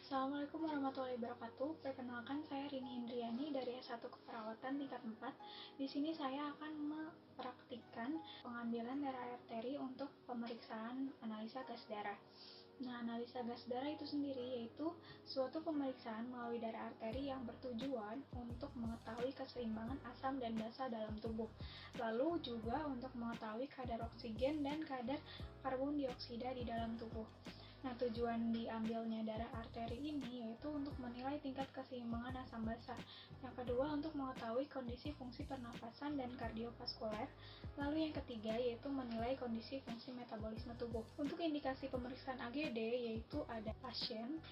Assalamualaikum warahmatullahi wabarakatuh. Perkenalkan, saya Rini Indriani dari S1 Keperawatan tingkat 4. Di sini saya akan mempraktikkan pengambilan darah arteri untuk pemeriksaan analisa gas darah. Nah, analisa gas darah itu sendiri yaitu suatu pemeriksaan melalui darah arteri yang bertujuan untuk mengetahui keseimbangan asam dan basa dalam tubuh. Lalu juga untuk mengetahui kadar oksigen dan kadar karbon dioksida di dalam tubuh. Nah, tujuan diambilnya darah arteri ini yaitu untuk menilai tingkat keseimbangan asam basa. Yang kedua, untuk mengetahui kondisi fungsi pernafasan dan kardiovaskuler. Lalu yang ketiga, yaitu menilai kondisi fungsi metabolisme tubuh. Untuk indikasi pemeriksaan AGD, yaitu ada pasien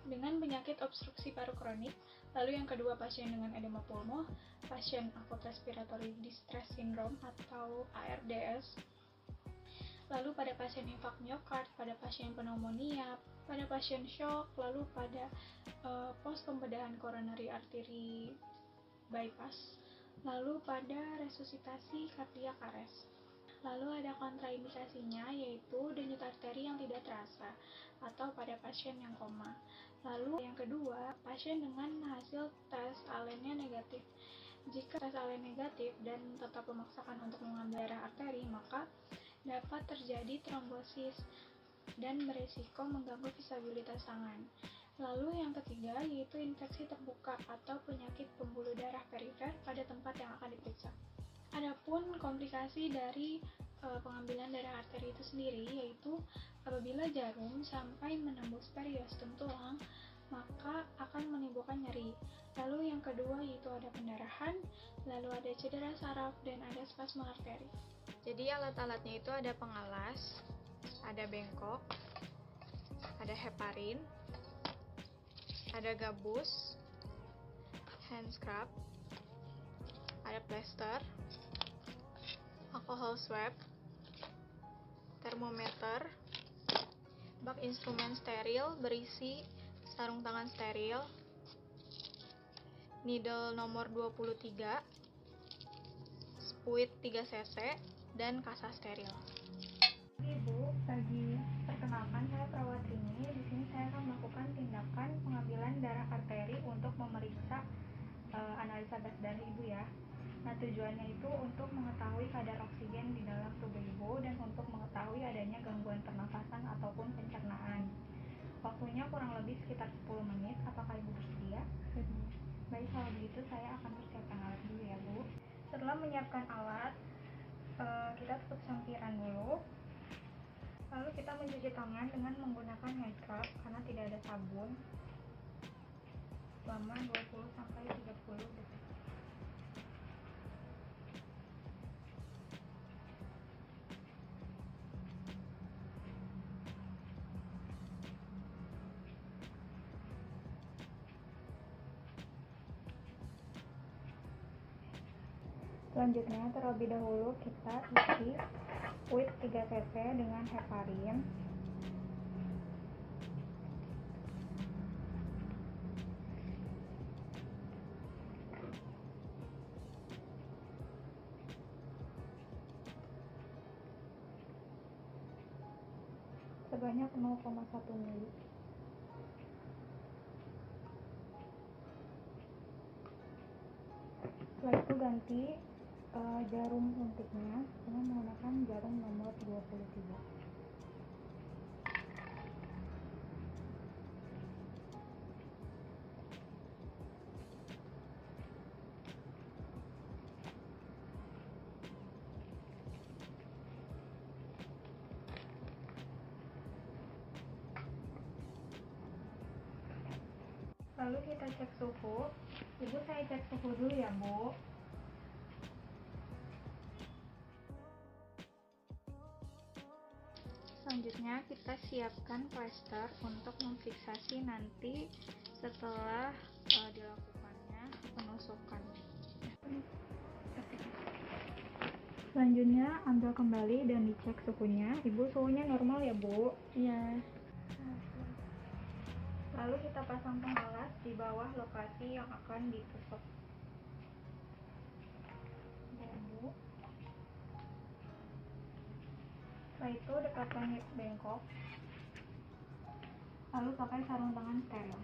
dengan penyakit obstruksi paru kronik, lalu yang kedua pasien dengan edema pulmo, pasien acute respiratory distress syndrome atau ARDS, lalu pada pasien infak miokard, pada pasien pneumonia, pada pasien shock, lalu pada pos pembedahan coronary artery bypass, lalu pada resusitasi kardiak arrest. Lalu ada kontraindikasinya yaitu denyut arteri yang tidak terasa atau pada pasien yang koma. Lalu yang kedua, pasien dengan hasil tes alennya negatif. Jika tes alen negatif dan tetap memaksakan untuk mengambil darah arteri, maka dapat terjadi trombosis dan beresiko mengganggu visabilitas tangan. Lalu yang ketiga yaitu infeksi terbuka atau penyakit pembuluh darah perifer pada tempat yang akan diperiksa. Adapun komplikasi dari pengambilan darah arteri itu sendiri yaitu apabila jarum sampai menembus periostum tulang, maka akan menimbulkan nyeri. Lalu yang kedua yaitu ada pendarahan, lalu ada cedera saraf, dan ada spasme arteri. Jadi alat-alatnya itu ada pengalas, ada bengkok, ada heparin, ada gabus, hand scrub, ada plester, alcohol swab, termometer, bak instrumen steril berisi sarung tangan steril, needle nomor 23, spuit 3 cc, dan kasa steril. Ibu, bagi perkenalkan saya perawat Rini. Di sini saya akan melakukan tindakan pengambilan darah arteri untuk memeriksa analisa gas darah ibu ya. Nah, tujuannya itu untuk mengetahui kadar oksigen di dalam tubuh ibu dan untuk mengetahui adanya gangguan pernafasan ataupun pencernaan. Waktunya kurang lebih sekitar 10 menit. Apakah ibu bersedia? Baik, kalau begitu saya akan persiapkan alat dulu ya Bu. Setelah menyiapkan alat, kita tutup sampiran dulu. Lalu kita mencuci tangan dengan menggunakan hand scrub karena tidak ada sabun selama 20-30 detik. Selanjutnya terlebih dahulu kita isi fluid 3 cc dengan heparin. Sebanyak 0,1 ml. Setelah itu ganti jarum suntiknya dengan menggunakan jarum nomor 23. Lalu kita cek suhu. Ibu, saya cek suhu dulu ya Bu. Selanjutnya kita siapkan plester untuk memfiksasi nanti setelah dilakukannya penusukan. Selanjutnya ambil kembali dan dicek suhunya. Ibu, suhunya normal ya Bu? Iya. Lalu kita pasang pengalas di bawah lokasi yang akan ditusuk. Bu. Setelah itu dekatkan bengkok. lalu pakai sarung tangan steril.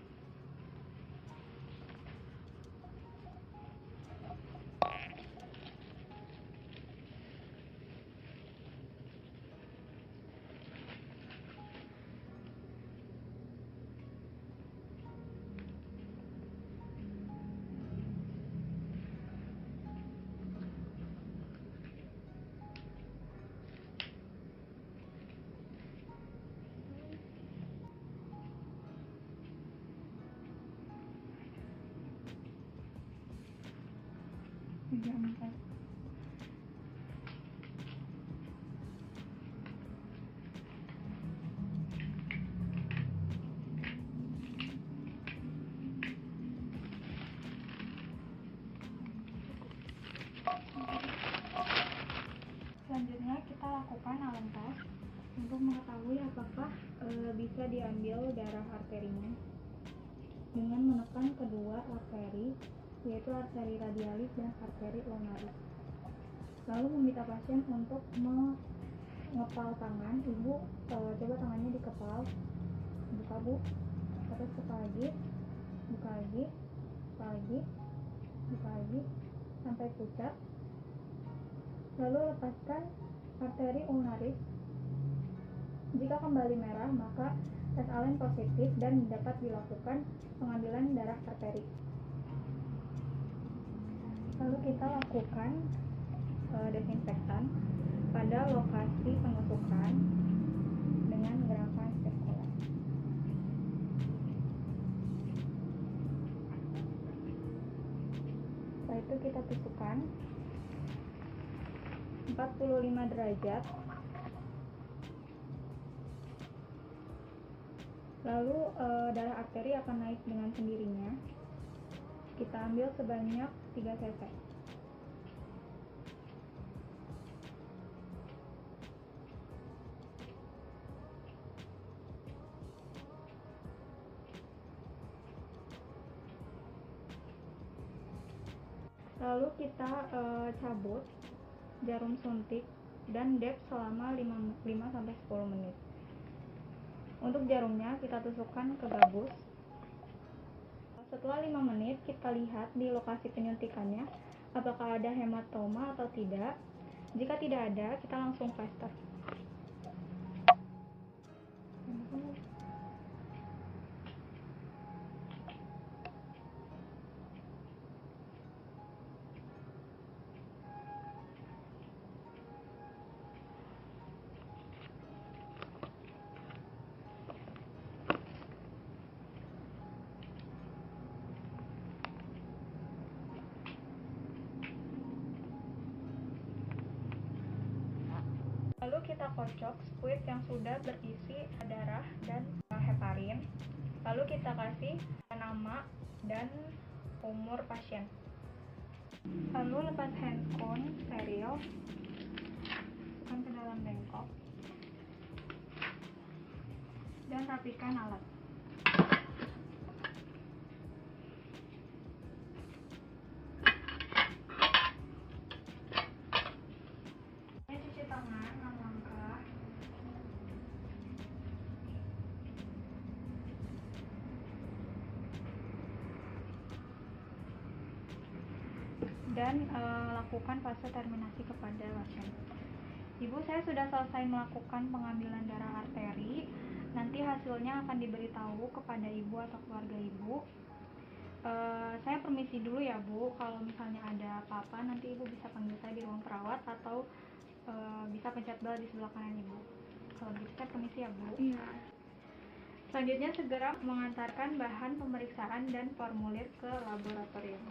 Selanjutnya kita lakukan Allen test untuk mengetahui apakah bisa diambil darah arterinya dengan menekan kedua arteri, yaitu arteri radialis dan arteri ulnaris. Lalu meminta pasien untuk mengepal tangan. Ibu coba tangannya dikepal, buka bu, terus buka lagi, buka lagi, buka lagi, buka lagi sampai pucat. Lalu lepaskan arteri ulnaris. Jika kembali merah, maka tes Allen positif dan dapat dilakukan pengambilan darah arteri. Lalu kita lakukan desinfektan pada lokasi penusukan dengan gerakan sirkular. Setelah itu kita tusukkan 45 derajat. Lalu darah arteri akan naik dengan sendirinya. Kita ambil sebanyak 3 cc. Lalu kita cabut jarum suntik dan dep selama 5-10 menit. Untuk jarumnya kita tusukkan ke gabus. Setelah 5 menit kita lihat di lokasi penyuntikannya apakah ada hematoma atau tidak. Jika tidak ada, kita langsung plaster. Lalu kita kocok squid yang sudah berisi darah dan heparin. Lalu kita kasih nama dan umur pasien. Lalu lepas handcone steril, masukkan ke dalam bengkok dan rapikan alat. Cuci tangan 6 langkah. Dan lakukan fase terminasi kepada pasien. Ibu, saya sudah selesai melakukan pengambilan darah arteri. Nanti hasilnya akan diberitahu kepada ibu atau keluarga ibu. Saya permisi dulu ya bu. Kalau misalnya ada apa-apa nanti ibu bisa panggil saya di ruang perawat atau bisa pencet bel di sebelah kanan ibu. Kalau begitu saya permisi ya bu. Iya. Selanjutnya segera mengantarkan bahan pemeriksaan dan formulir ke laboratorium.